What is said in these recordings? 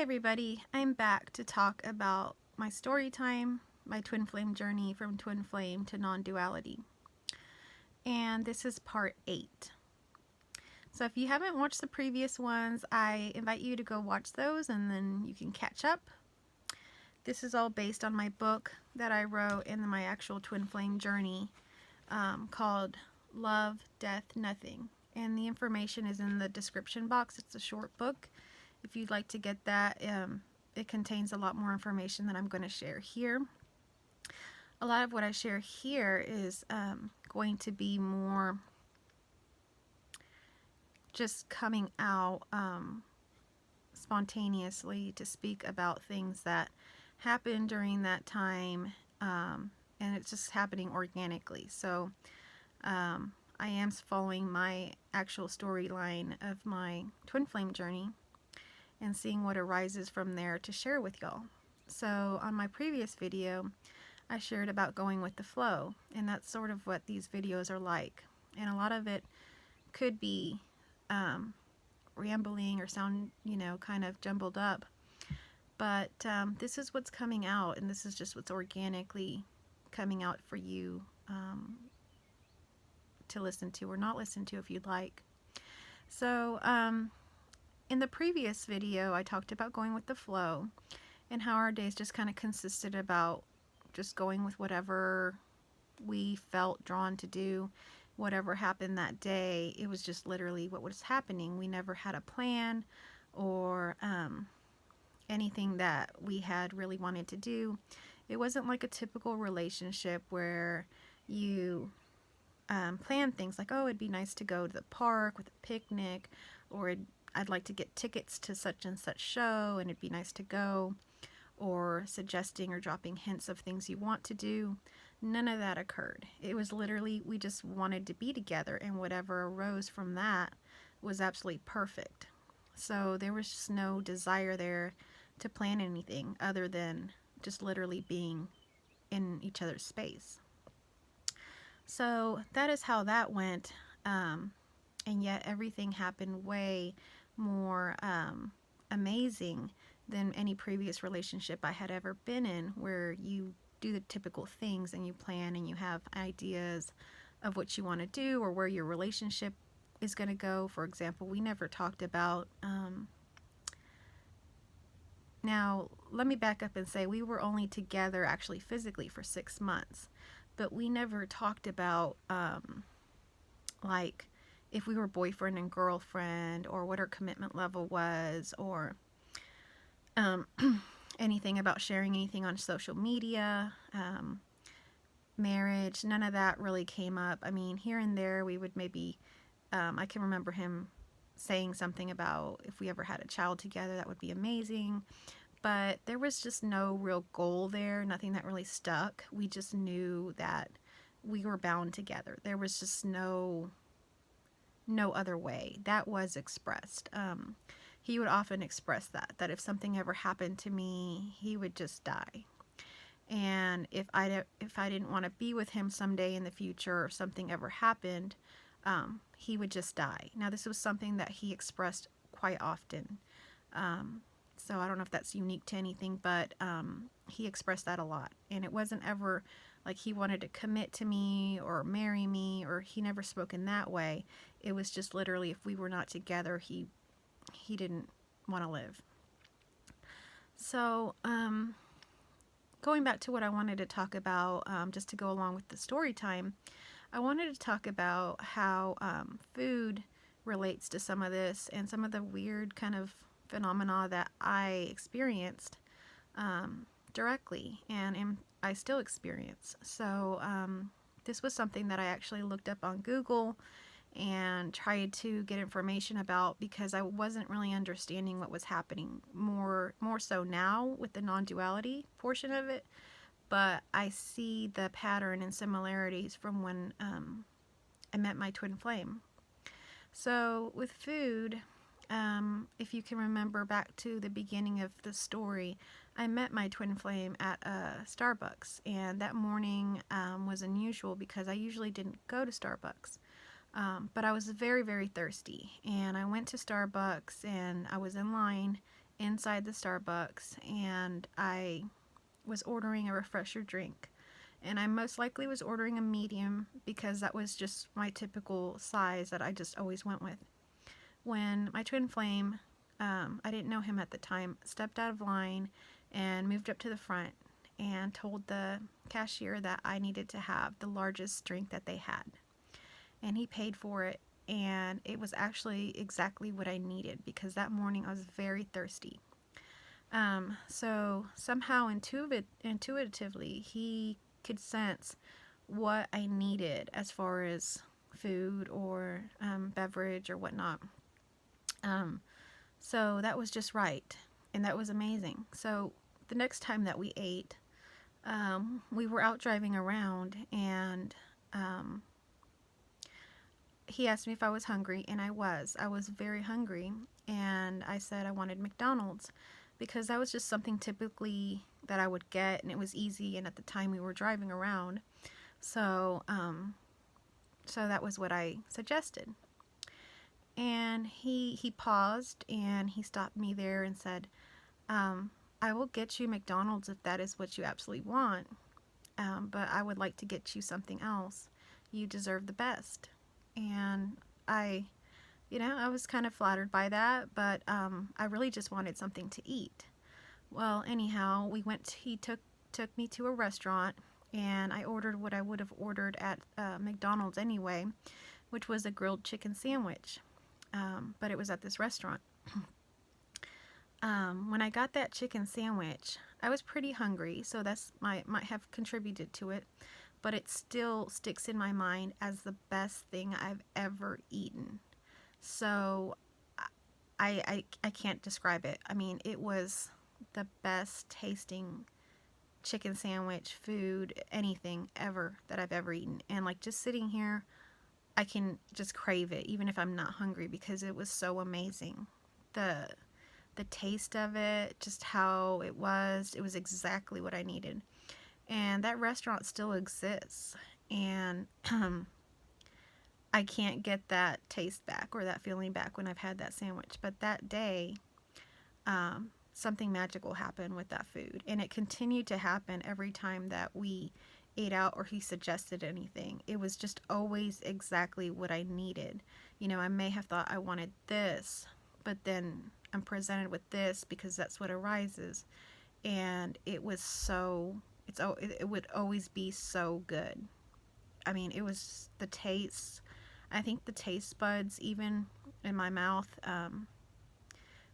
everybody, I'm back to talk about my story time, my twin flame journey from twin flame to non-duality. And this is part 8. So if you haven't watched the previous ones, I invite you to go watch those and then you can catch up. This is all based on my book that I wrote in my actual twin flame journey called Love, Death, Nothing. And the information is in the description box. It's a short book. If you'd like to get that, it contains a lot more information than I'm going to share here. A lot of what I share here is going to be more just coming out spontaneously to speak about things that happened during that time, and it's just happening organically. So I am following my actual storyline of my twin flame journey and seeing what arises from there to share with y'all. So on my previous video, I shared about going with the flow, and that's sort of what these videos are like. And a lot of it could be rambling or sound, kind of jumbled up. But this is what's coming out, and this is just what's organically coming out for you to listen to or not listen to if you'd like. So in the previous video, I talked about going with the flow and how our days just kind of consisted about just going with whatever we felt drawn to do, whatever happened that day. It was just literally what was happening. We never had a plan or anything that we had really wanted to do. It wasn't like a typical relationship where you plan things like, oh, it'd be nice to go to the park with a picnic, or I'd like to get tickets to such and such show and it'd be nice to go, or suggesting or dropping hints of things you want to do. None of that occurred. It was literally, we just wanted to be together, and whatever arose from that was absolutely perfect. So there was just no desire there to plan anything other than just literally being in each other's space. So that is how that went, and yet everything happened way more amazing than any previous relationship I had ever been in, where you do the typical things and you plan and you have ideas of what you want to do or where your relationship is going to go. For example, we never talked about now let me back up and say we were only together actually physically for 6 months, but we never talked about like if we were boyfriend and girlfriend, or what our commitment level was, or anything about sharing anything on social media, marriage. None of that really came up. I mean, here and there we would maybe, I can remember him saying something about if we ever had a child together, that would be amazing. But there was just no real goal there, nothing that really stuck. We just knew that we were bound together. There was just no other way. That was expressed. He would often express that if something ever happened to me, he would just die. And if I didn't want to be with him someday in the future, or something ever happened, he would just die. Now, this was something that he expressed quite often. So I don't know if that's unique to anything, but he expressed that a lot. And it wasn't ever like he wanted to commit to me or marry me, or he never spoke in that way. It was just literally if we were not together, he didn't want to live. So going back to what I wanted to talk about, just to go along with the story time, I wanted to talk about how food relates to some of this and some of the weird kind of phenomena that I experienced directly, and I still experience. So this was something that I actually looked up on Google and tried to get information about, because I wasn't really understanding what was happening, more so now with the non-duality portion of it. But I see the pattern and similarities from when I met my twin flame. So with food, if you can remember back to the beginning of the story, I met my twin flame at Starbucks, and that morning was unusual because I usually didn't go to Starbucks. But I was very, very thirsty, and I went to Starbucks and I was in line, inside the Starbucks, and I was ordering a refresher drink. And I most likely was ordering a medium because that was just my typical size that I just always went with. When my twin flame, I didn't know him at the time, stepped out of line and moved up to the front and told the cashier that I needed to have the largest drink that they had. And he paid for it, and it was actually exactly what I needed because that morning I was very thirsty. So somehow intuitively, he could sense what I needed as far as food or beverage or whatnot. So that was just right, and that was amazing. So the next time that we ate, we were out driving around, and he asked me if I was hungry, and I was. I was very hungry, and I said I wanted McDonald's because that was just something typically that I would get, and it was easy, and at the time we were driving around. So, so that was what I suggested. And he paused, and he stopped me there and said, I will get you McDonald's if that is what you absolutely want, but I would like to get you something else. You deserve the best. And I was kind of flattered by that, but I really just wanted something to eat. Well, anyhow, he took me to a restaurant, and I ordered what I would have ordered at McDonald's anyway, which was a grilled chicken sandwich. But it was at this restaurant. When I got that chicken sandwich, I was pretty hungry, so that's might have contributed to it, but it still sticks in my mind as the best thing I've ever eaten. So I can't describe it. I mean, it was the best tasting chicken sandwich, food, anything ever that I've ever eaten. And like just sitting here, I can just crave it even if I'm not hungry because it was so amazing. The taste of it, just how it was exactly what I needed. And that restaurant still exists, and I can't get that taste back or that feeling back when I've had that sandwich. But that day, something magical happened with that food, and it continued to happen every time that we ate out or he suggested anything. It was just always exactly what I needed. I may have thought I wanted this, but then I'm presented with this because that's what arises, and it was it would always be so good. I mean, it was the taste. I think the taste buds, even in my mouth,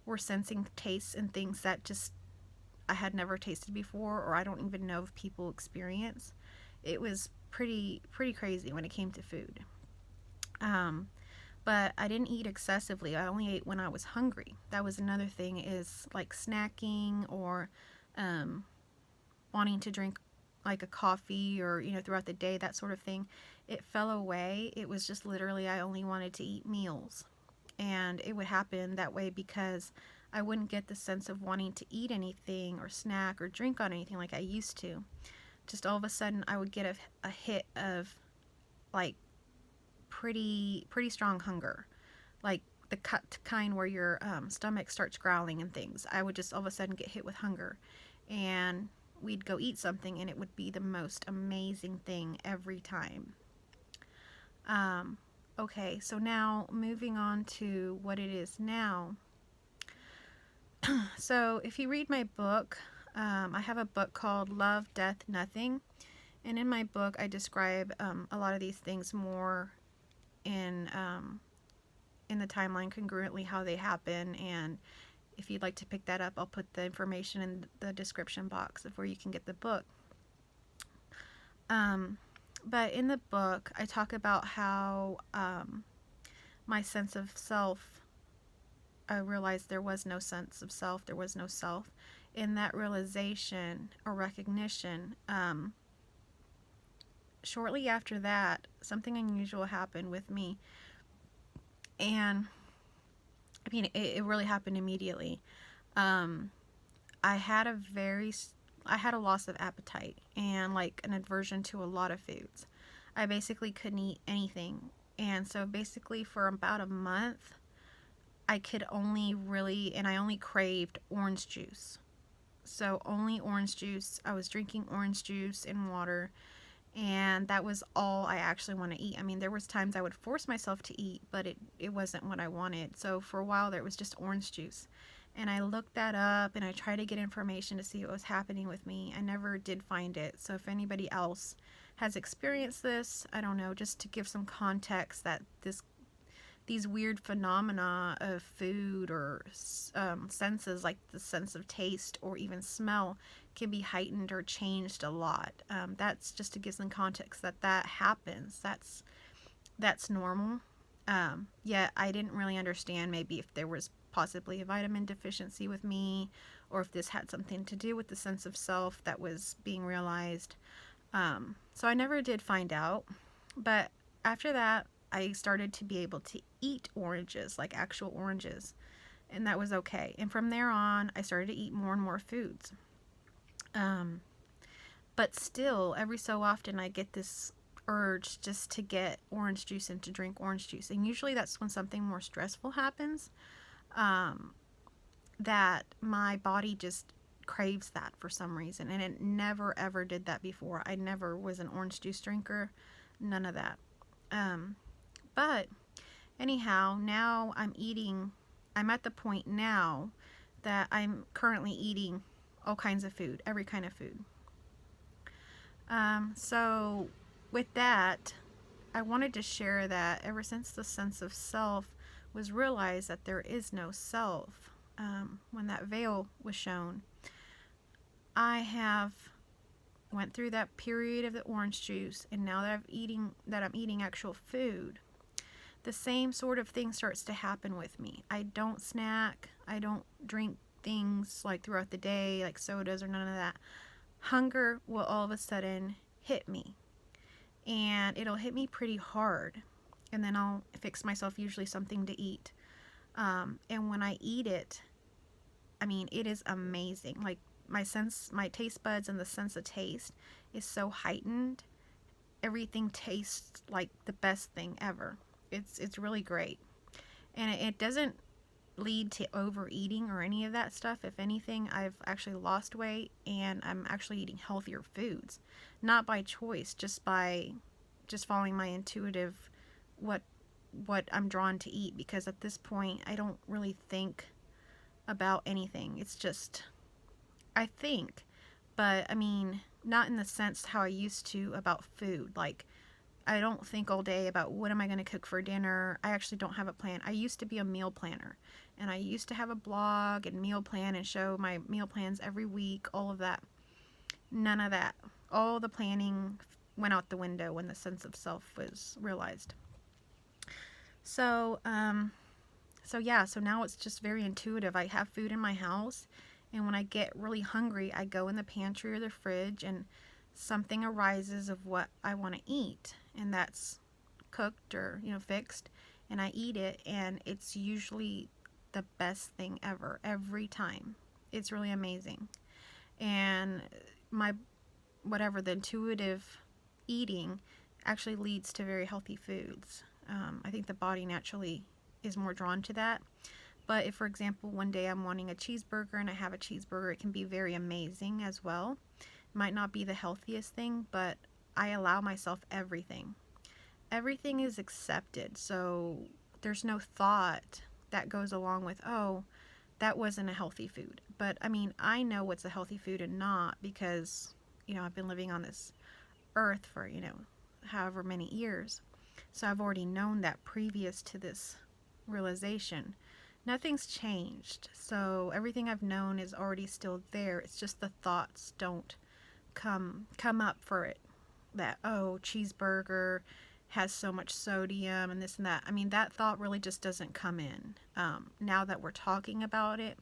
were sensing tastes and things that just I had never tasted before, or I don't even know if people experience. It was pretty crazy when it came to food. But I didn't eat excessively. I only ate when I was hungry. That was another thing, is like snacking or wanting to drink like a coffee or, throughout the day, that sort of thing. It fell away. It was just literally I only wanted to eat meals. And it would happen that way because I wouldn't get the sense of wanting to eat anything or snack or drink on anything like I used to. Just all of a sudden I would get a hit of like pretty strong hunger, like the kind where your stomach starts growling and things. I would just all of a sudden get hit with hunger, and we'd go eat something, and it would be the most amazing thing every time. Okay, so now moving on to what it is now. So if you read my book, I have a book called Love, Death, Nothing, and in my book I describe a lot of these things more in the timeline congruently, how they happen. And if you'd like to pick that up, I'll put the information in the description box of where you can get the book. But in the book I talk about how my sense of self, I realized there was no sense of self, there was no self. In that realization or recognition, shortly after that, something unusual happened with me. And I mean, it really happened immediately. I had a loss of appetite and like an aversion to a lot of foods. I basically couldn't eat anything. And so basically for about a month, I could only really, and I only craved orange juice. So only orange juice. I was drinking orange juice and water, and that was all I actually want to eat. I mean, there was times I would force myself to eat, but it wasn't what I wanted. So for a while there was just orange juice. And I looked that up and I tried to get information to see what was happening with me. I never did find it. So if anybody else has experienced this, I don't know, just to give some context that these weird phenomena of food or senses, like the sense of taste or even smell, can be heightened or changed a lot. That's just to give some context that happens. That's normal. Yet I didn't really understand maybe if there was possibly a vitamin deficiency with me, or if this had something to do with the sense of self that was being realized. So I never did find out. But after that, I started to be able to eat oranges, like actual oranges, and that was okay. And from there on, I started to eat more and more foods. But still, every so often, I get this urge just to get orange juice and to drink orange juice. And usually that's when something more stressful happens, that my body just craves that for some reason. And it never ever did that before. I never was an orange juice drinker. None of that. But anyhow, now I'm at the point now that I'm currently eating all kinds of food, every kind of food. So with that, I wanted to share that ever since the sense of self was realized that there is no self, when that veil was shown, I have went through that period of the orange juice, and now that I'm eating actual food, the same sort of thing starts to happen with me. I don't snack, I don't drink things like throughout the day, like sodas or none of that. Hunger will all of a sudden hit me, and it'll hit me pretty hard, and then I'll fix myself usually something to eat. And when I eat it, I mean, it is amazing. Like my taste buds and the sense of taste is so heightened. Everything tastes like the best thing ever. It's really great. And it doesn't lead to overeating or any of that stuff. If anything, I've actually lost weight, and I'm actually eating healthier foods, not by choice, just following my intuitive what I'm drawn to eat, because at this point I don't really think about anything. It's just I think, but I mean, not in the sense how I used to about food. Like, I don't think all day about what am I going to cook for dinner. I actually don't have a plan. I used to be a meal planner, and I used to have a blog and meal plan and show my meal plans every week, all of that. None of that. All the planning went out the window when the sense of self was realized. So now it's just very intuitive. I have food in my house, and when I get really hungry, I go in the pantry or the fridge, and something arises of what I want to eat, and that's cooked or, fixed, and I eat it, and it's usually the best thing ever, every time. It's really amazing. And the intuitive eating actually leads to very healthy foods. I think the body naturally is more drawn to that. But if, for example, one day I'm wanting a cheeseburger and I have a cheeseburger, it can be very amazing as well. It might not be the healthiest thing, but I allow myself everything. Everything is accepted, so there's no thought that goes along with, oh, that wasn't a healthy food. But I mean, I know what's a healthy food and not, because, I've been living on this earth for, however many years. So I've already known that previous to this realization. Nothing's changed. So everything I've known is already still there. It's just the thoughts don't come up for it. That, oh, cheeseburger has so much sodium and this and that. I mean, that thought really just doesn't come in. Now that we're talking about it,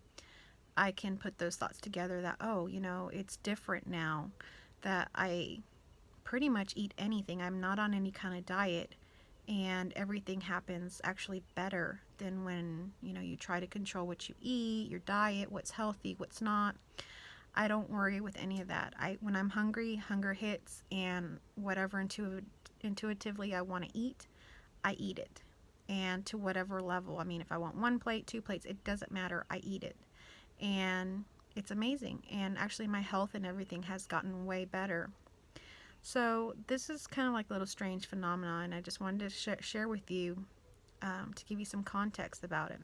I can put those thoughts together that, oh, it's different now, that I pretty much eat anything. I'm not on any kind of diet, and everything happens actually better than when, you try to control what you eat, your diet, what's healthy, what's not. I don't worry with any of that. When I'm hungry, hunger hits, and whatever intuitively I want to eat, I eat it. and to whatever level. I mean, if I want 1 plate, 2 plates, it doesn't matter. I eat it. And it's amazing. And actually my health and everything has gotten way better. So this is kind of like a little strange phenomenon. I just wanted to share with you to give you some context about it.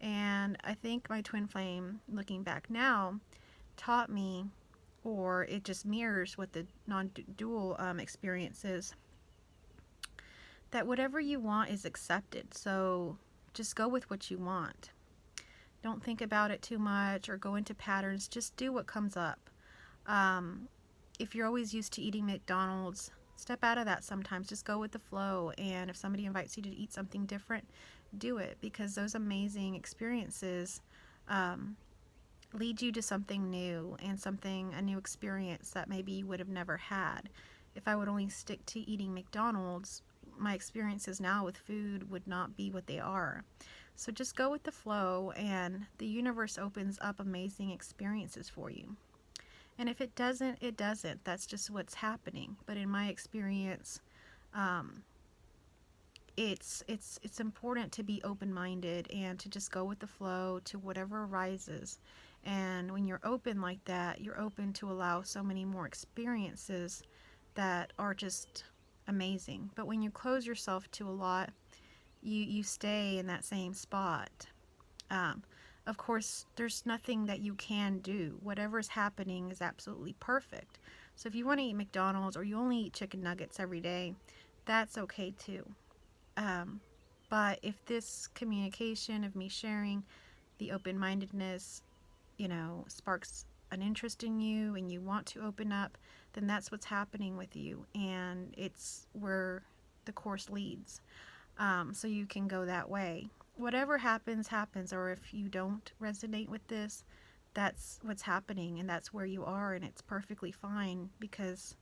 And I think my twin flame, looking back now, taught me, or it just mirrors what the non-dual experience is, that whatever you want is accepted. So just go with what you want. Don't think about it too much or go into patterns. Just do what comes up. If you're always used to eating McDonald's, step out of that sometimes. Just go with the flow. And if somebody invites you to eat something different, do it, because those amazing experiences lead you to something new and a new experience that maybe you would have never had. If I would only stick to eating McDonald's, my experiences now with food would not be what they are. So just go with the flow, and the universe opens up amazing experiences for you. And if it doesn't, it doesn't. That's just what's happening. But in my experience, it's important to be open-minded and to just go with the flow to whatever arises. And when you're open like that, you're open to allow so many more experiences that are just amazing. But when you close yourself to a lot, you stay in that same spot. Of course, there's nothing that you can do. Whatever's happening is absolutely perfect. So if you want to eat McDonald's or you only eat chicken nuggets every day, that's okay too. But if this communication of me sharing the open-mindedness, sparks an interest in you and you want to open up, then that's what's happening with you. And it's where the course leads. So you can go that way. Whatever happens, happens. Or if you don't resonate with this, that's what's happening, and that's where you are, and it's perfectly fine, because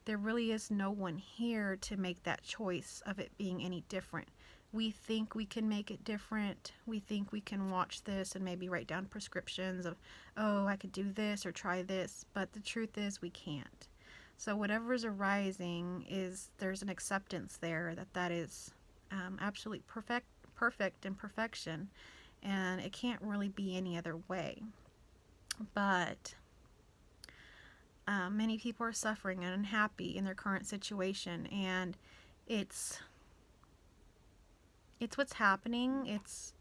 there really is no one here to make that choice of it being any different. We think we can make it different. We think we can watch this and maybe write down prescriptions of, oh, I could do this or try this, but the truth is we can't. So whatever is arising, there's an acceptance there that is absolutely perfect and perfection, and it can't really be any other way. But many people are suffering and unhappy in their current situation, and it's what's happening. It's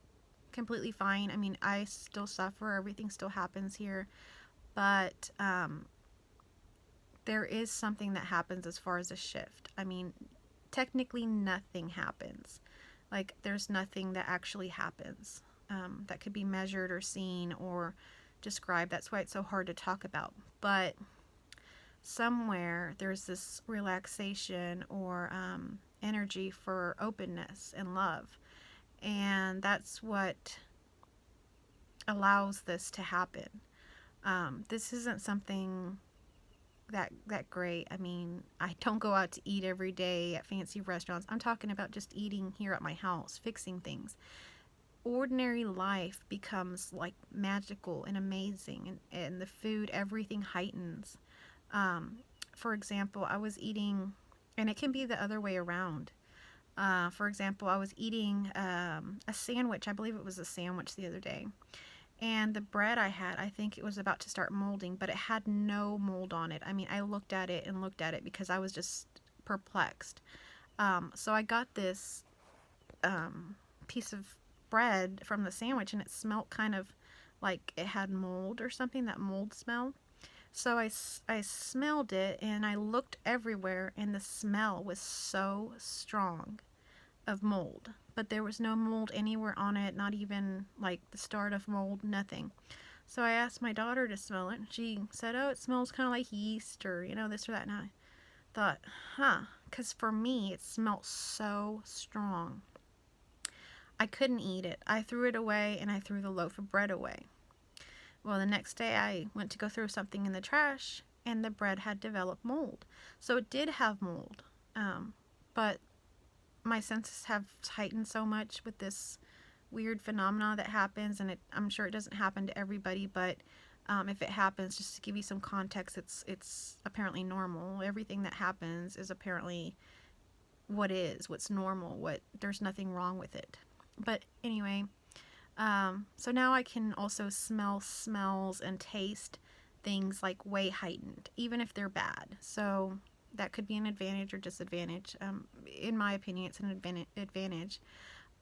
completely fine. I mean, I still suffer. Everything still happens here, but there is something that happens as far as a shift. I mean, technically nothing happens. Like, there's nothing that actually happens that could be measured or seen or described. That's why it's so hard to talk about. But somewhere there's this relaxation or energy for openness and love. And that's what allows this to happen. This isn't something that great. I mean, I don't go out to eat every day at fancy restaurants. I'm talking about just eating here at my house, fixing things. Ordinary life becomes like magical and amazing, and the food, everything heightens. For example, I was eating, and it can be the other way around. For example, I was eating a sandwich. I believe it was a sandwich the other day. And the bread I had, I think it was about to start molding, but it had no mold on it. I mean, I looked at it and looked at it because I was just perplexed. So I got this piece of bread from the sandwich, and it smelled kind of like it had mold or something, that mold smell. So I smelled it, and I looked everywhere, and the smell was so strong of mold. But there was no mold anywhere on it, not even like the start of mold, nothing. So I asked my daughter to smell it, and she said, oh, it smells kind of like yeast or, this or that. And I thought, because for me, it smelled so strong. I couldn't eat it. I threw it away, and I threw the loaf of bread away. Well, the next day I went to go throw something in the trash, and the bread had developed mold. So it did have mold, but my senses have heightened so much with this weird phenomena that happens, and I'm sure it doesn't happen to everybody, but if it happens, just to give you some context, it's apparently normal. Everything that happens is apparently what's normal, there's nothing wrong with it. But anyway, so now I can also smell smells and taste things like way heightened, even if they're bad. So that could be an advantage or disadvantage. In my opinion, it's an advantage.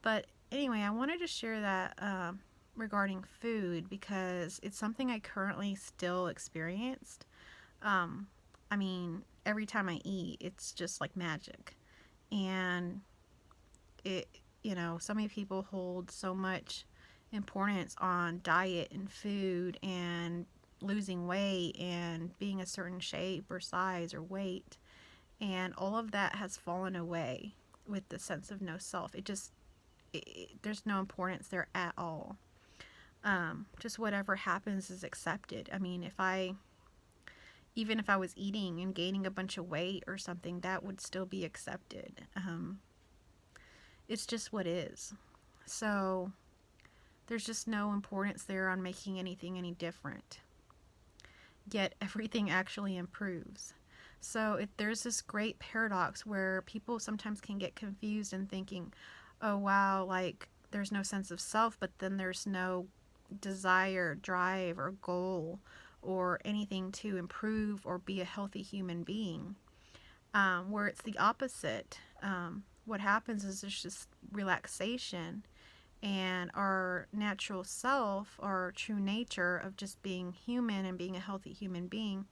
But anyway, I wanted to share that regarding food because it's something I currently still experienced. I mean, every time I eat, it's just like magic. And it, so many people hold so much importance on diet and food and losing weight and being a certain shape or size or weight. And all of that has fallen away with the sense of no self. There's no importance there at all. Just whatever happens is accepted. I mean, even if I was eating and gaining a bunch of weight or something, that would still be accepted. It's just what is. So there's just no importance there on making anything any different. Yet everything actually improves. So there's this great paradox where people sometimes can get confused in thinking, oh wow, like there's no sense of self, but then there's no desire, drive, or goal or anything to improve or be a healthy human being. Where it's the opposite. What happens is there's just relaxation, and our natural self, our true nature of just being human and being a healthy human being,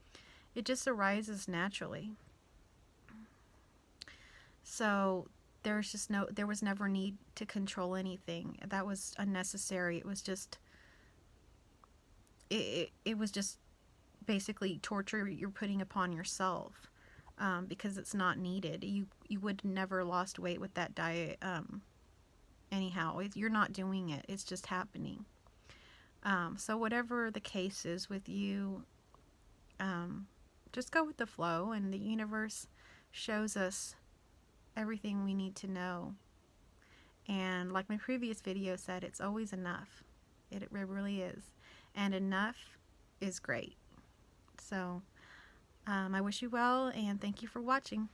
it just arises naturally. So there was never need to control anything. That was unnecessary. It was just it was just basically torture you're putting upon yourself, because it's not needed. You would never lost weight with that diet anyhow. You're not doing it. It's just happening. So whatever the case is with you, just go with the flow, and the universe shows us everything we need to know. And like my previous video said, it's always enough. It really is. And enough is great. So I wish you well, and thank you for watching.